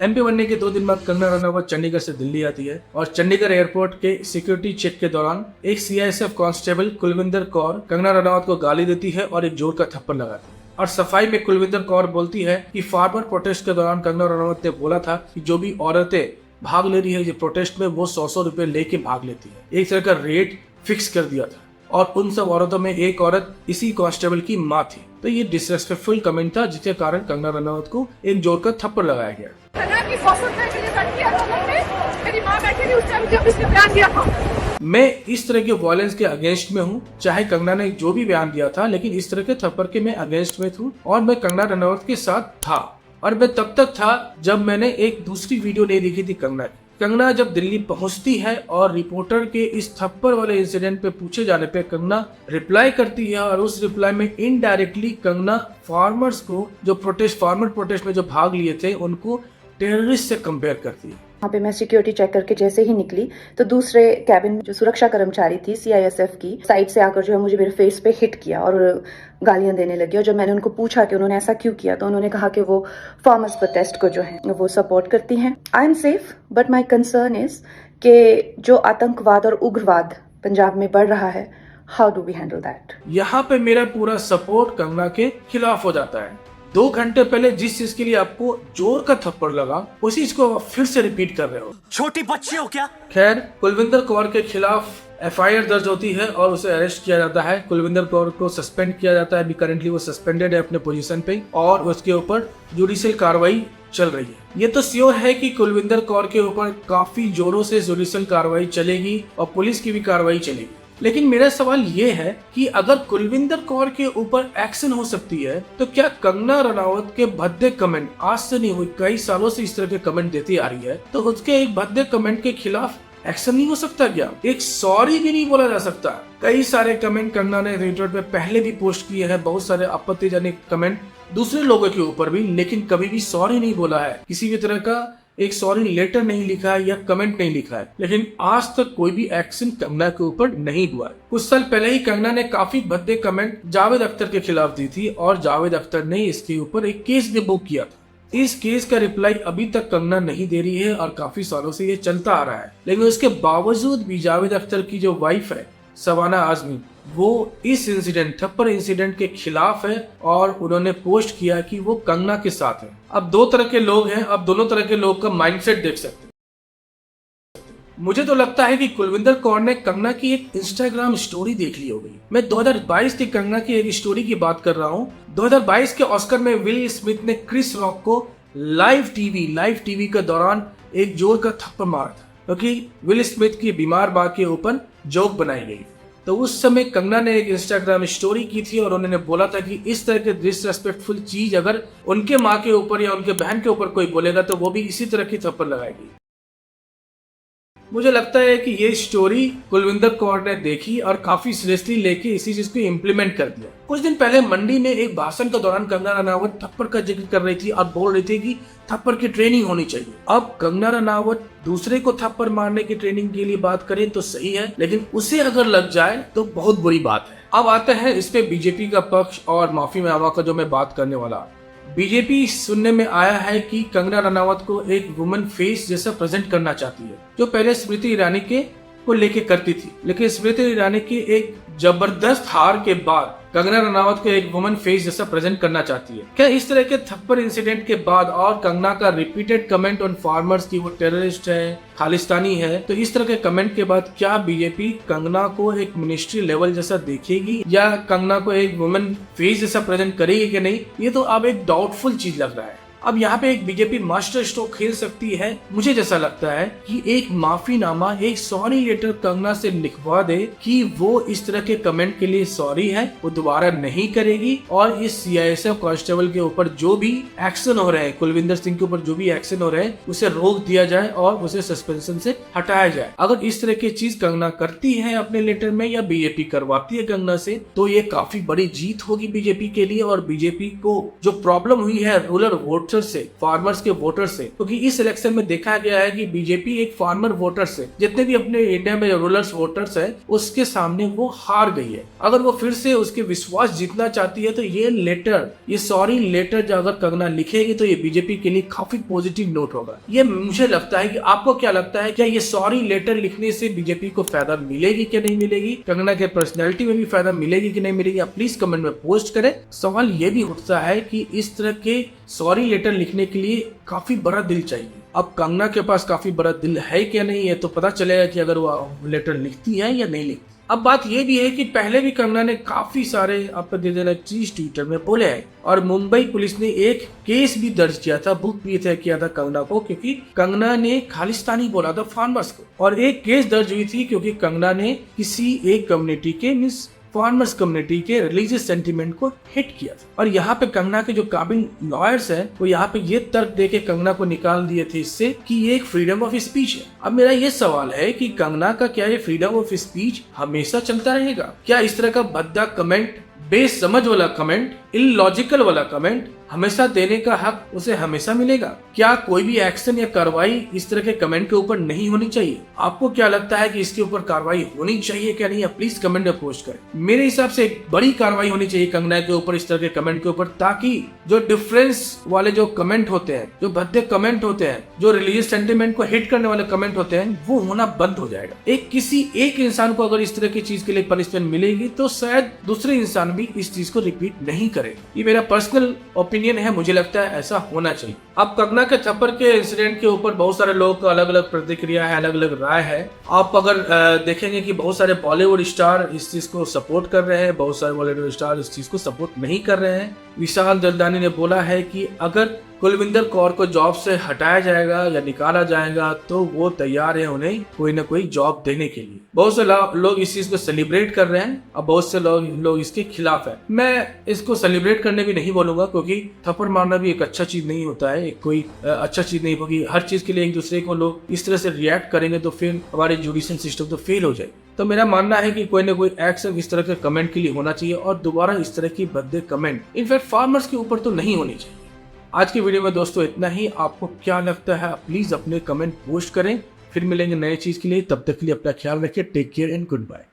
MP बनने के 2 दिन बाद कंगना रनावत चंडीगढ़ से दिल्ली आती है और चंडीगढ़ एयरपोर्ट के सिक्योरिटी चेक के दौरान एक सीआईएसएफ कांस्टेबल कुलविंदर कौर कंगना रनावत को गाली देती है और एक जोर का थप्पड़ लगाती है। और सफाई में कुलविंदर कौर बोलती है कि फार्मर प्रोटेस्ट के दौरान कंगना रनावत ने बोला था कि जो भी औरतें भाग ले रही है ये प्रोटेस्ट में वो 100 रुपए लेके भाग लेती है। एक तरह का रेट फिक्स कर दिया था और उन सब औरतों में एक औरत इसी कांस्टेबल की माँ थी। तो ये डिसरेस्पेक्टफुल कमेंट था जिसके कारण कंगना रनावत को एक जोर का थप्पड़ लगाया गया। मेरी माँ बैठी थी उस टाइम जब इसने बयान दिया था। मैं इस तरह के वायलेंस के अगेंस्ट में हूँ, चाहे कंगना ने जो भी बयान दिया था, लेकिन इस तरह के थप्पड़ के मैं अगेंस्ट में हूँ और मैं कंगना रनावत के साथ था। और मैं तब तक था जब मैंने एक दूसरी वीडियो नहीं देखी थी कंगना की। कंगना जब दिल्ली पहुंचती है और रिपोर्टर के इस थप्पड़ वाले इंसिडेंट पे पूछे जाने पे कंगना रिप्लाई करती है और उस रिप्लाई में इनडायरेक्टली कंगना फार्मर्स को जो फार्मर प्रोटेस्ट में जो भाग लिए थे उनको टेररिस्ट से कंपेयर करती है। वहाँ पे मैं सिक्योरिटी चेक करके जैसे ही निकली तो दूसरे कैबिन में जो सुरक्षा कर्मचारी थी सीआईएसएफ की साइड से आकर जो है मुझे मेरे फेस पे हिट किया और गालियां देने लगी। और जब मैंने उनको पूछा कि उन्होंने ऐसा क्यों किया तो उन्होंने कहा कि वो फार्मर्स प्रोटेस्ट को जो है वो सपोर्ट करती हैं। I am safe but my concern is कि जो आतंकवाद और उग्रवाद पंजाब में बढ़ रहा है, how do we handle that. यहाँ पे मेरा पूरा सपोर्ट कंगना के खिलाफ हो जाता है। 2 घंटे पहले जिस चीज के लिए आपको जोर का थप्पड़ लगा उसी चीज को आप फिर से रिपीट कर रहे हो। छोटी बच्ची हो क्या? खैर, कुलविंदर कौर के खिलाफ एफआईआर दर्ज होती है और उसे अरेस्ट किया जाता है। कुलविंदर कौर को सस्पेंड किया जाता है। अभी करंटली वो सस्पेंडेड है अपने पोजीशन पे और उसके ऊपर जुडिशियल कार्रवाई चल रही है। ये तो श्योर है कि कुलविंदर कौर के ऊपर काफी जोरों से जुडिशियल कार्रवाई चलेगी और पुलिस की भी कार्रवाई चलेगी। लेकिन मेरा सवाल ये है कि अगर कुलविंदर कौर के ऊपर एक्शन हो सकती है तो क्या कंगना रनावत के भद्दे कमेंट, आज से नहीं हुई कई सालों से इस तरह के कमेंट देती आ रही है, तो उसके एक भद्दे कमेंट के खिलाफ एक्शन नहीं हो सकता क्या? एक सॉरी भी नहीं बोला जा सकता? कई सारे कमेंट कंगना ने ट्विटर पे पहले भी पोस्ट किए हैं, बहुत सारे आपत्तिजनक कमेंट दूसरे लोगों के ऊपर भी, लेकिन कभी भी सॉरी नहीं बोला है। किसी भी तरह का एक सॉरी लेटर नहीं लिखा है या कमेंट नहीं लिखा है। लेकिन आज तक कोई भी एक्शन कंगना के ऊपर नहीं हुआ है। कुछ साल पहले ही कंगना ने काफी भद्दे कमेंट जावेद अख्तर के खिलाफ दी थी और जावेद अख्तर ने इसके ऊपर एक केस भी बुक किया था। इस केस का रिप्लाई अभी तक कंगना नहीं दे रही है और काफी सालों से ये चलता आ रहा है। लेकिन उसके बावजूद भी जावेद अख्तर की जो वाइफ है शबाना आजमी, वो इस इंसिडेंट, थप्पड़ इंसिडेंट के खिलाफ है और उन्होंने पोस्ट किया कि वो कंगना के साथ है। अब 2 तरह के लोग हैं, अब दोनों तरह के लोग का माइंडसेट देख सकते हैं। मुझे तो लगता है कि कुलविंदर कौर ने कंगना की एक इंस्टाग्राम स्टोरी देख ली होगी। मैं 2022 की कंगना की एक स्टोरी की बात कर रहा हूँ। 2022 के ऑस्कर में विल स्मिथ ने क्रिस रॉक को लाइव टीवी के दौरान एक जोर का थप्पड़ मारा था क्योंकि विल स्मिथ की बीमार मां के ऊपर जोक बनाई गई। तो उस समय कंगना ने एक इंस्टाग्राम स्टोरी की थी और उन्होंने बोला था कि इस तरह के डिसरेस्पेक्टफुल चीज अगर उनके माँ के ऊपर या उनके बहन के ऊपर कोई बोलेगा तो वो भी इसी तरह की थप्पड़ लगाएगी। मुझे लगता है कि ये स्टोरी कुलविंदर कौर ने देखी और काफी सीरियसली लेके इसी चीज को इम्प्लीमेंट कर दिया। कुछ दिन पहले मंडी में एक भाषण के दौरान कंगना रनावत थप्पड़ का जिक्र कर रही थी और बोल रही थी कि थप्पड़ की ट्रेनिंग होनी चाहिए। अब कंगना रनावत दूसरे को थप्पड़ मारने की ट्रेनिंग के लिए बात करें तो सही है, लेकिन उसे अगर लग जाए तो बहुत बुरी बात है। अब आते हैं इस पे बीजेपी का पक्ष और माफी में आवा का जो मैं बात करने वाला। बीजेपी सुनने में आया है कि कंगना रनावत को एक वुमन फेस जैसा प्रेजेंट करना चाहती है, जो पहले स्मृति ईरानी के को लेके करती थी। लेकिन स्मृति ईरानी की एक जबरदस्त हार के बाद कंगना रनावत को एक वुमन फेस जैसा प्रेजेंट करना चाहती है। क्या इस तरह के थप्पड़ इंसिडेंट के बाद और कंगना का रिपीटेड कमेंट ऑन फार्मर्स की वो टेररिस्ट है, खालिस्तानी है, तो इस तरह के कमेंट के बाद क्या बीजेपी कंगना को एक मिनिस्ट्री लेवल जैसा देखेगी या कंगना को एक वुमन फेस जैसा प्रेजेंट करेगी कि नहीं, ये तो अब एक डाउटफुल चीज लग रहा है। अब यहाँ पे एक बीजेपी मास्टर स्ट्रोक खेल सकती है। मुझे जैसा लगता है कि एक माफीनामा, एक सॉरी लेटर कंगना से लिखवा दे कि वो इस तरह के कमेंट के लिए सॉरी है, वो दोबारा नहीं करेगी और इस सीआईएसएफ कांस्टेबल के ऊपर जो भी एक्शन हो रहे हैं, कुलविंदर सिंह के ऊपर जो भी एक्शन हो रहे हैं, उसे रोक दिया जाए और उसे सस्पेंशन से हटाया जाए। अगर इस तरह की चीज कंगना करती है अपने लेटर में या बीजेपी करवाती है कंगना से, तो ये काफी बड़ी जीत होगी बीजेपी के लिए और बीजेपी को जो प्रॉब्लम हुई है रूरल वोट वोटर से, फार्मर्स के वोटर से, क्योंकि इस इलेक्शन में देखा गया है कि बीजेपी एक फार्मर वोटर से, जितने भी अपने इंडिया में रूरल्स वोटर्स है, उसके सामने वो हार गई है। अगर वो फिर से उसके विश्वास जीतना चाहती है तो ये सॉरी लेटर जो अगर कंगना लिखेगी तो ये बीजेपी के लिए काफी पॉजिटिव नोट होगा। ये मुझे लगता है कि आपको क्या लगता है, क्या ये सॉरी लेटर लिखने से बीजेपी को फायदा मिलेगी कि नहीं मिलेगी, कंगना के पर्सनैलिटी में भी फायदा मिलेगी कि नहीं मिलेगी, आप प्लीज कमेंट में पोस्ट करें। सवाल ये भी उठता है कि इस तरह के सॉरी लेटर लिखने के लिए काफी बड़ा दिल चाहिए। अब कंगना के पास काफी बड़ा दिल है क्या नहीं है तो पता चलेगा कि अगर वो लेटर लिखती है या नहीं लिखती। अब बात ये भी है कि पहले भी कंगना ने काफी सारे आपको दे देना चीज ट्विटर में बोले हैं और मुंबई पुलिस ने एक केस भी दर्ज किया था, बुक भी तय किया था कंगना को, क्योंकि कंगना ने खालिस्तानी बोला था फार्मर्स को। और एक केस दर्ज हुई थी क्योंकि कंगना ने किसी एक कम्युनिटी के मींस फार्मर्स कम्युनिटी के रिलीजियस सेंटिमेंट को हिट किया था। और यहाँ पे कंगना के जो काबिल लॉयर्स हैं वो यहाँ पे ये तर्क देके कंगना को निकाल दिए थे इससे कि ये एक फ्रीडम ऑफ स्पीच है। अब मेरा ये सवाल है कि कंगना का क्या ये फ्रीडम ऑफ स्पीच हमेशा चलता रहेगा? क्या इस तरह का भद्दा कमेंट, बेसमझ वाला कमेंट, इलॉजिकल वाला कमेंट हमेशा देने का हक उसे हमेशा मिलेगा? क्या कोई भी एक्शन या कार्रवाई इस तरह के कमेंट के ऊपर नहीं होनी चाहिए? आपको क्या लगता है कि इसके ऊपर कार्रवाई होनी चाहिए क्या नहीं? प्लीज कमेंट में पोस्ट करें। मेरे हिसाब से एक बड़ी कार्रवाई होनी चाहिए कंगना के ऊपर, इस तरह के कमेंट के ऊपर, ताकि जो डिफरेंस वाले जो कमेंट होते हैं, जो भद्दे कमेंट होते हैं, जो रिलीजियस सेंटिमेंट को हिट करने वाले कमेंट होते हैं, वो होना बंद हो जाएगा। किसी एक इंसान को अगर इस तरह की चीज के लिए पनिशमेंट मिलेगी तो शायद दूसरे इंसान भी इस चीज को रिपीट नहीं करेगा। ये मेरा पर्सनल ओपिनियन है, मुझे लगता है ऐसा होना चाहिए। अब कंगना के थप्पड़ के इंसिडेंट के ऊपर बहुत सारे लोगों का अलग अलग प्रतिक्रिया है, अलग अलग राय है। आप अगर देखेंगे कि बहुत सारे बॉलीवुड स्टार इस चीज को सपोर्ट कर रहे हैं, बहुत सारे बॉलीवुड स्टार इस चीज को सपोर्ट नहीं कर रहे हैं। विशाल दलदानी ने बोला है कि अगर कुलविंदर कौर को जॉब से हटाया जाएगा या निकाला जाएगा तो वो तैयार है उन्हें कोई ना कोई जॉब देने के लिए। बहुत से लोग इस चीज को सेलिब्रेट कर रहे हैं और बहुत से लोग इसके खिलाफ है। मैं इसको सेलिब्रेट करने भी नहीं बोलूंगा, क्योंकि थप्पड़ मारना भी एक अच्छा चीज नहीं होता है, कोई अच्छा चीज नहीं होगी। हर चीज के लिए एक दूसरे को लोग इस तरह से रिएक्ट करेंगे तो फिर हमारे जुडिशियल सिस्टम तो फेल हो जाएगी। तो मेरा मानना है कि कोई ना कोई एक्शन इस तरह के कमेंट के लिए होना चाहिए और दोबारा इस तरह की भद्दे कमेंट इनफैक्ट फार्मर्स के ऊपर तो नहीं होनी चाहिए। आज की वीडियो में दोस्तों इतना ही। आपको क्या लगता है प्लीज अपने कमेंट पोस्ट करें। फिर मिलेंगे नए चीज के लिए, तब तक के लिए अपना ख्याल रखिए। Take care and good bye.